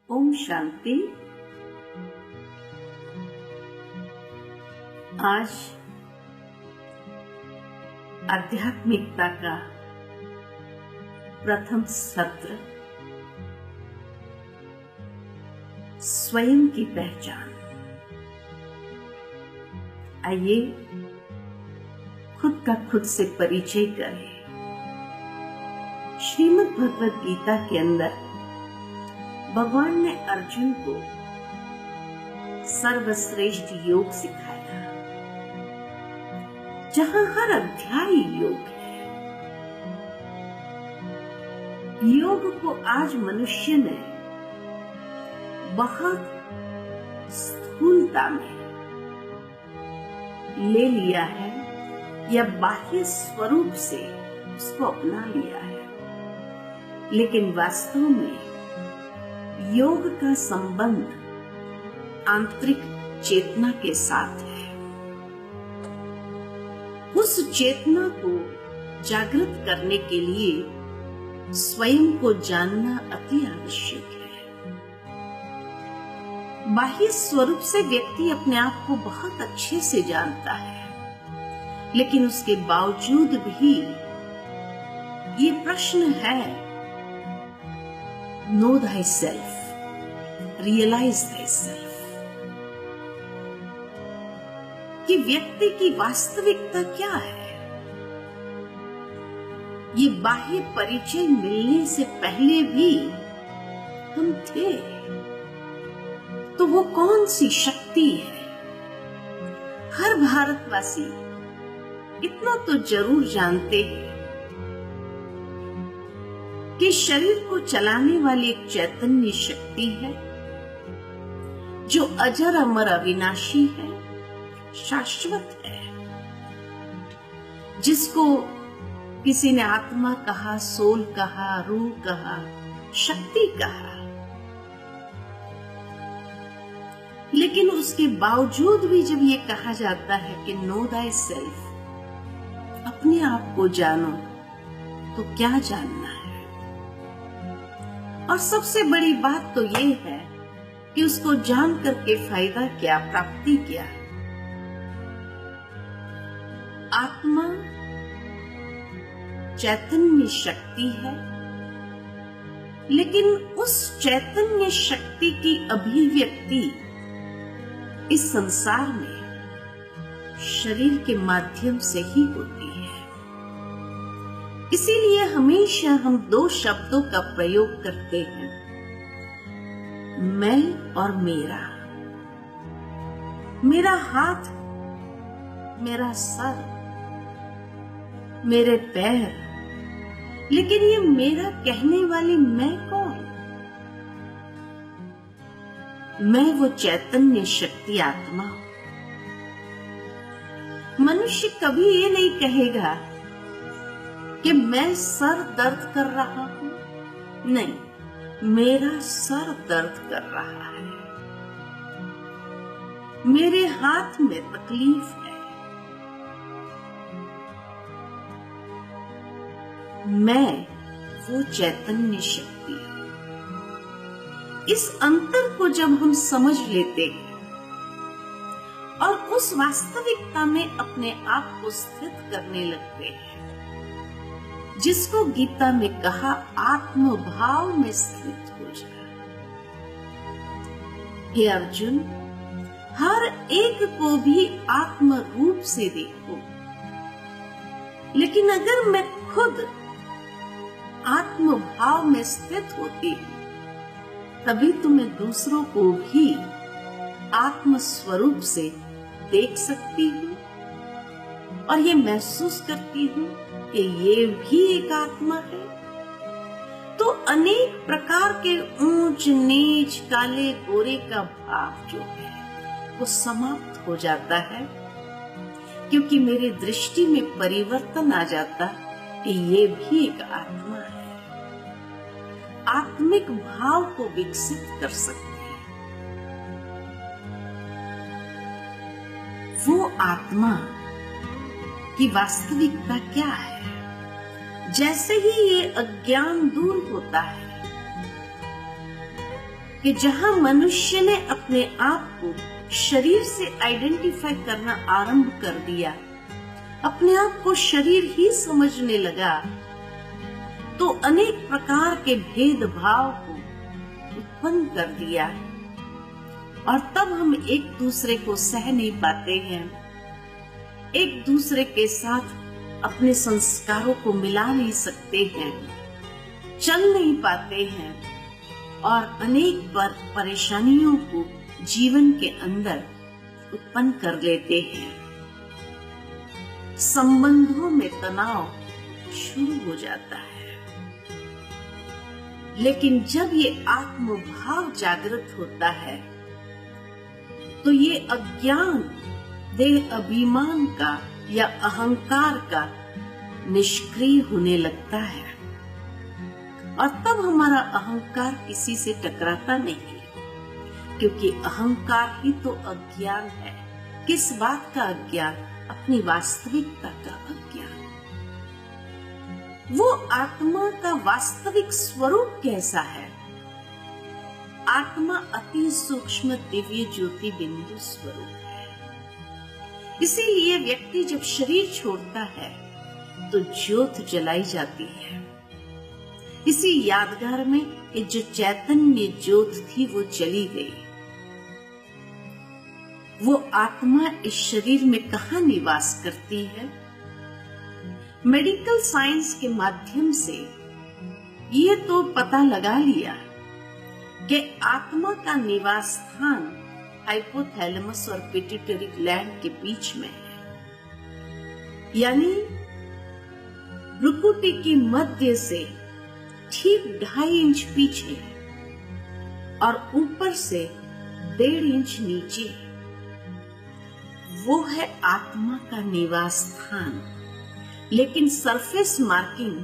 ओम शांति। आज आध्यात्मिकता का प्रथम सत्र, स्वयं की पहचान। आइए खुद का खुद से परिचय करें। श्रीमद् भगवद गीता के अंदर भगवान ने अर्जुन को सर्वश्रेष्ठ योग सिखाया, जहां हर अध्याय योग है। योग को आज मनुष्य ने बहुत स्थूलता में ले लिया है या बाह्य स्वरूप से उसको अपना लिया है, लेकिन वास्तव में योग का संबंध आंतरिक चेतना के साथ है। उस चेतना को जागृत करने के लिए स्वयं को जानना अति आवश्यक है। बाह्य स्वरूप से व्यक्ति अपने आप को बहुत अच्छे से जानता है, लेकिन उसके बावजूद भी ये प्रश्न है, know thyself, realize thyself, कि व्यक्ति की वास्तविकता क्या है। ये बाह्य परिचय मिलने से पहले भी हम थे, तो वो कौन सी शक्ति है। हर भारतवासी इतना तो जरूर जानते हैं कि शरीर को चलाने वाली एक चैतन्य शक्ति है, जो अजर अमर अविनाशी है, शाश्वत है, जिसको किसी ने आत्मा कहा, सोल कहा, रूह कहा, शक्ति कहा। लेकिन उसके बावजूद भी जब ये कहा जाता है कि नो दाई सेल्फ, अपने आप को जानो, तो क्या जानना है। और सबसे बड़ी बात तो ये है कि उसको जान करके फायदा क्या, प्राप्ति क्या। आत्मा चैतन्य शक्ति है, लेकिन उस चैतन्य शक्ति की अभिव्यक्ति इस संसार में शरीर के माध्यम से ही होती है। इसीलिए हमेशा हम दो शब्दों का प्रयोग करते हैं, मैं और मेरा। मेरा हाथ, मेरा सर, मेरे पैर, लेकिन ये मेरा कहने वाली मैं कौन? मैं वो चैतन्य शक्ति आत्मा हूं। मनुष्य कभी ये नहीं कहेगा कि मैं सर दर्द कर रहा हूं। नहीं, मेरा सर दर्द कर रहा है, मेरे हाथ में तकलीफ है। मैं वो चैतन्य शक्ति हूं। इस अंतर को जब हम समझ लेते हैं और उस वास्तविकता में अपने आप को स्थित करने लगते हैं, जिसको गीता में कहा आत्म भाव में स्थित हो जा। हे अर्जुन, हर एक को भी आत्म रूप से देखो, लेकिन अगर मैं खुद आत्म भाव में स्थित होती हूं, तभी तो मैं दूसरों को भी आत्म स्वरूप से देख सकती हूँ और ये महसूस करती हूँ कि ये भी एक आत्मा है। तो अनेक प्रकार के ऊंच नीच, काले गोरे का भाव जो है वो समाप्त हो जाता है, क्योंकि मेरी दृष्टि में परिवर्तन आ जाता कि ये भी एक आत्मा है। आत्मिक भाव को विकसित कर सकते हैं। वो आत्मा की वास्तविकता क्या है? जैसे ही ये अज्ञान दूर होता है, कि जहां मनुष्य ने अपने आप को शरीर से आइडेंटिफाई करना आरंभ कर दिया, अपने आप को शरीर ही समझने लगा, तो अनेक प्रकार के भेदभाव को उत्पन्न कर दिया और तब हम एक दूसरे को सह नहीं पाते हैं, एक दूसरे के साथ अपने संस्कारों को मिला नहीं सकते हैं, चल नहीं पाते हैं और अनेक परेशानियों को जीवन के अंदर उत्पन्न कर लेते हैं। संबंधों में तनाव शुरू हो जाता है। लेकिन जब ये आत्मभाव जागृत होता है तो ये अज्ञान देह अभिमान का या अहंकार का निष्क्रिय होने लगता है और तब हमारा अहंकार किसी से टकराता नहीं, क्योंकि अहंकार ही तो अज्ञान है। किस बात का अज्ञान? अपनी वास्तविकता का अज्ञान। वो आत्मा का वास्तविक स्वरूप कैसा है? आत्मा अति सूक्ष्म दिव्य ज्योति बिंदु स्वरूप है। इसीलिए व्यक्ति जब शरीर छोड़ता है तो ज्योत जलाई जाती है। इसी यादगार में ये जो चैतन्य ज्योत थी वो चली गई। वो आत्मा इस शरीर में कहाँ निवास करती है? मेडिकल साइंस के माध्यम से ये तो पता लगा लिया कि आत्मा का निवास स्थान हाइपोथैलेमस और पिट्यूटरी ग्लैंड के बीच में है, यानी भ्रुकुटी की मध्य से ठीक 2.5 इंच पीछे और ऊपर से 1.5 इंच नीचे। वो है आत्मा का निवास स्थान, लेकिन सरफेस मार्किंग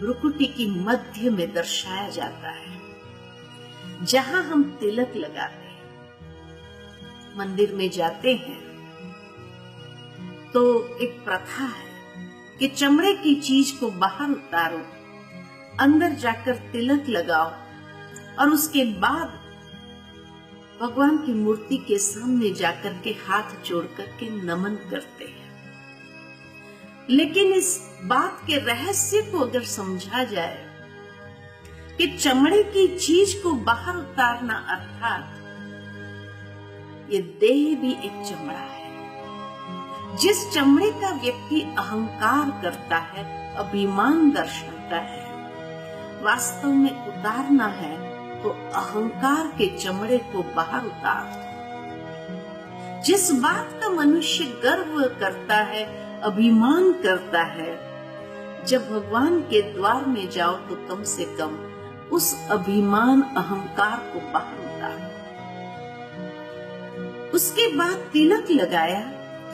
भ्रुकुटी की मध्य में दर्शाया जाता है, जहां हम तिलक लगाते हैं। मंदिर में जाते हैं तो एक प्रथा है कि चमड़े की चीज को बाहर उतारो, अंदर जाकर तिलक लगाओ और उसके बाद भगवान की मूर्ति के सामने जाकर के हाथ जोड़ करके नमन करते हैं। लेकिन इस बात के रहस्य को अगर समझा जाए कि चमड़े की चीज को बाहर उतारना अर्थात ये देह भी एक चमड़ा है। जिस चमड़े का व्यक्ति अहंकार करता है, अभिमान दर्शाता है, वास्तव में उतारना है तो अहंकार के चमड़े को बाहर उतार दो। जिस बात का मनुष्य गर्व करता है, अभिमान करता है, जब भगवान के द्वार में जाओ तो कम से कम उस अभिमान अहंकार को बाहर उतारो। उसके बाद तिलक लगाया,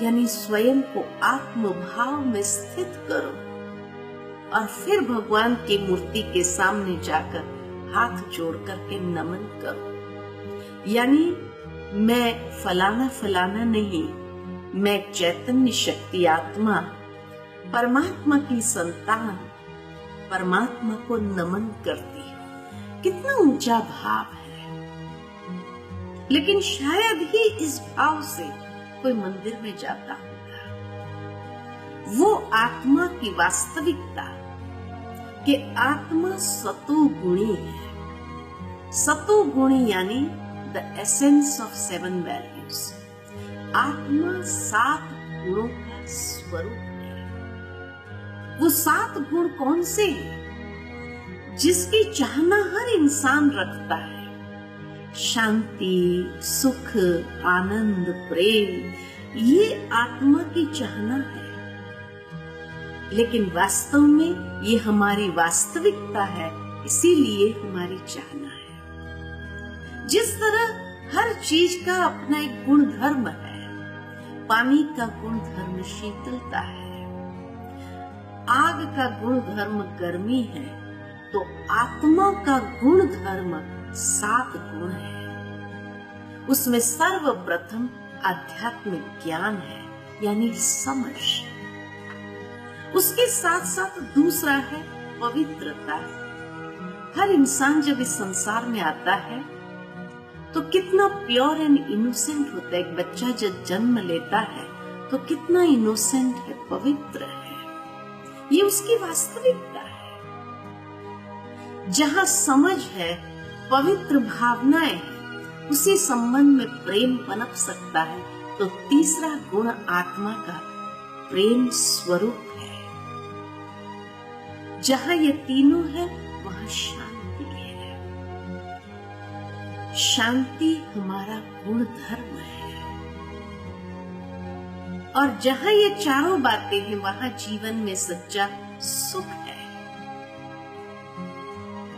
यानी स्वयं को आत्मभाव में स्थित करो और फिर भगवान की मूर्ति के सामने जाकर हाथ जोड़ करके नमन करो। यानी मैं फलाना फलाना नहीं, मैं चैतन्य शक्ति आत्मा, परमात्मा की संतान, परमात्मा को नमन करती हूँ। कितना ऊंचा भाव है। लेकिन शायद ही इस भाव से कोई मंदिर में जाता होगा। वो आत्मा की वास्तविकता कि आत्मा सतो गुणी है। सतो गुणी यानी द एसेंस ऑफ 7 वैल्यूज। आत्मा 7 गुणों का स्वरूप है। वो 7 गुण कौन से हैं जिसकी चाहना हर इंसान रखता है? शांति, सुख, आनंद, प्रेम, ये आत्मा की चाहना है। लेकिन वास्तव में ये हमारी वास्तविकता है, इसीलिए हमारी चाहना है। जिस तरह हर चीज का अपना एक गुण धर्म है। पानी का गुण धर्म शीतलता है, आग का गुण धर्म गर्मी है, तो आत्मा का गुण धर्म 7 गुण है। उसमें सर्वप्रथम आध्यात्मिक ज्ञान है, यानी समझ। उसके साथ साथ दूसरा है पवित्रता। हर इंसान जब इस संसार में आता है तो कितना प्योर एंड इनोसेंट होता है। एक बच्चा जब जन्म लेता है तो कितना इनोसेंट है, पवित्र है। ये उसकी वास्तविकता है। जहां समझ है, पवित्र भावनाएं हैं, उसी संबंध में प्रेम पनप सकता है। तो तीसरा गुण आत्मा का प्रेम स्वरूप है। जहां ये तीनों है वहां शांति है। शांति हमारा गुण धर्म है। और जहां ये चारों बातें हैं वहां जीवन में सच्चा सुख है।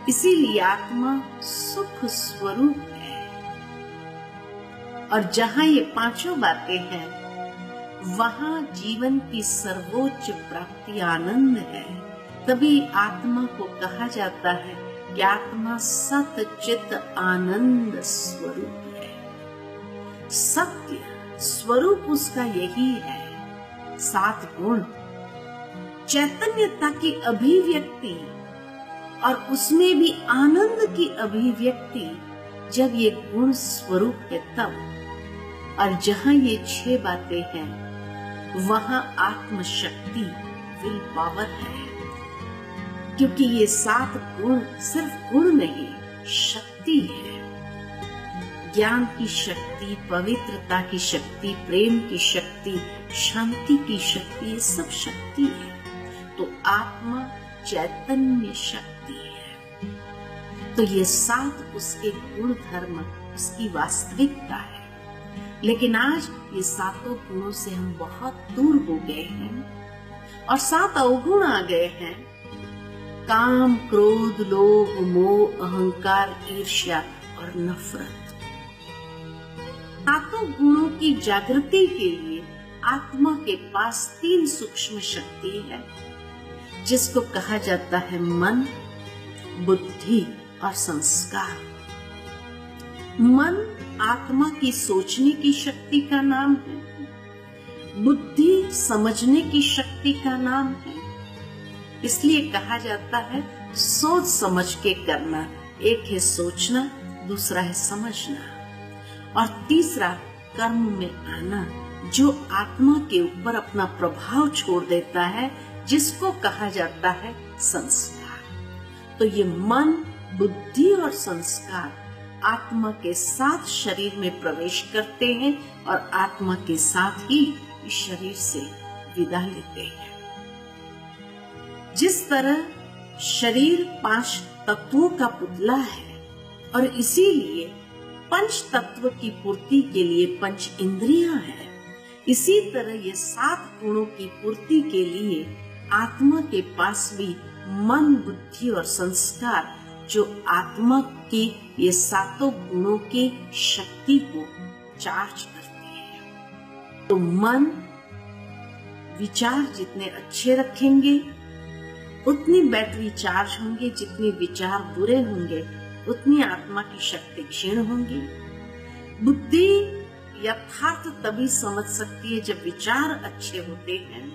इसीलिए आत्मा सुख स्वरूप है। और जहां ये पांचों बातें हैं वहां जीवन की सर्वोच्च प्राप्ति आनंद है। तभी आत्मा को कहा जाता है कि आत्मा सत चित आनंद स्वरूप है। सत्य स्वरूप उसका यही है। 7 गुण, चैतन्यता की अभिव्यक्ति और उसमें भी आनंद की अभिव्यक्ति जब ये गुण स्वरूप है तब। और जहां ये 6 बातें हैं वहां आत्मशक्ति, विल पावर है। क्योंकि ये 7 गुण सिर्फ गुण नहीं, शक्ति है। ज्ञान की शक्ति, पवित्रता की शक्ति, प्रेम की शक्ति, शांति की शक्ति, ये सब शक्ति है। तो आत्मा चैतन्य शक्ति है। तो ये 7 उसके गुण धर्म, उसकी वास्तविकता है। लेकिन आज ये 7 गुणों से हम बहुत दूर हो गए हैं और 7 अवगुण आ गए हैं। काम, क्रोध, लोभ, मोह, अहंकार, ईर्ष्या और नफरत। 7 गुणों की जागृति के लिए आत्मा के पास 3 सूक्ष्म शक्ति है, जिसको कहा जाता है मन, बुद्धि और संस्कार। मन आत्मा की सोचने की शक्ति का नाम है। बुद्धि समझने की शक्ति का नाम है। इसलिए कहा जाता है सोच समझ के करना। एक है सोचना, दूसरा है समझना और तीसरा कर्म में आना, जो आत्मा के ऊपर अपना प्रभाव छोड़ देता है, जिसको कहा जाता है संस्कार। तो ये मन, बुद्धि और संस्कार आत्मा के साथ शरीर में प्रवेश करते हैं और आत्मा के साथ ही इस शरीर से विदा लेते हैं। जिस तरह शरीर 5 तत्वों का पुतला है और इसीलिए 5 तत्व की पूर्ति के लिए 5 इंद्रियां हैं, इसी तरह ये 7 गुणों की पूर्ति के लिए आत्मा के पास भी मन, बुद्धि और संस्कार, जो आत्मा के ये 7 गुणों की शक्ति को चार्ज करते हैं। तो मन विचार जितने अच्छे रखेंगे उतनी बैटरी चार्ज होंगे, जितने विचार बुरे होंगे उतनी आत्मा की शक्ति क्षीण होंगी। बुद्धि यथार्थ तभी समझ सकती है जब विचार अच्छे होते हैं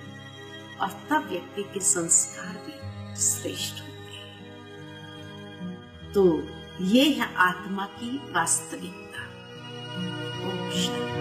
और तब व्यक्ति के संस्कार भी श्रेष्ठ होते हैं। तो ये है आत्मा की वास्तविकता। ओम शांति।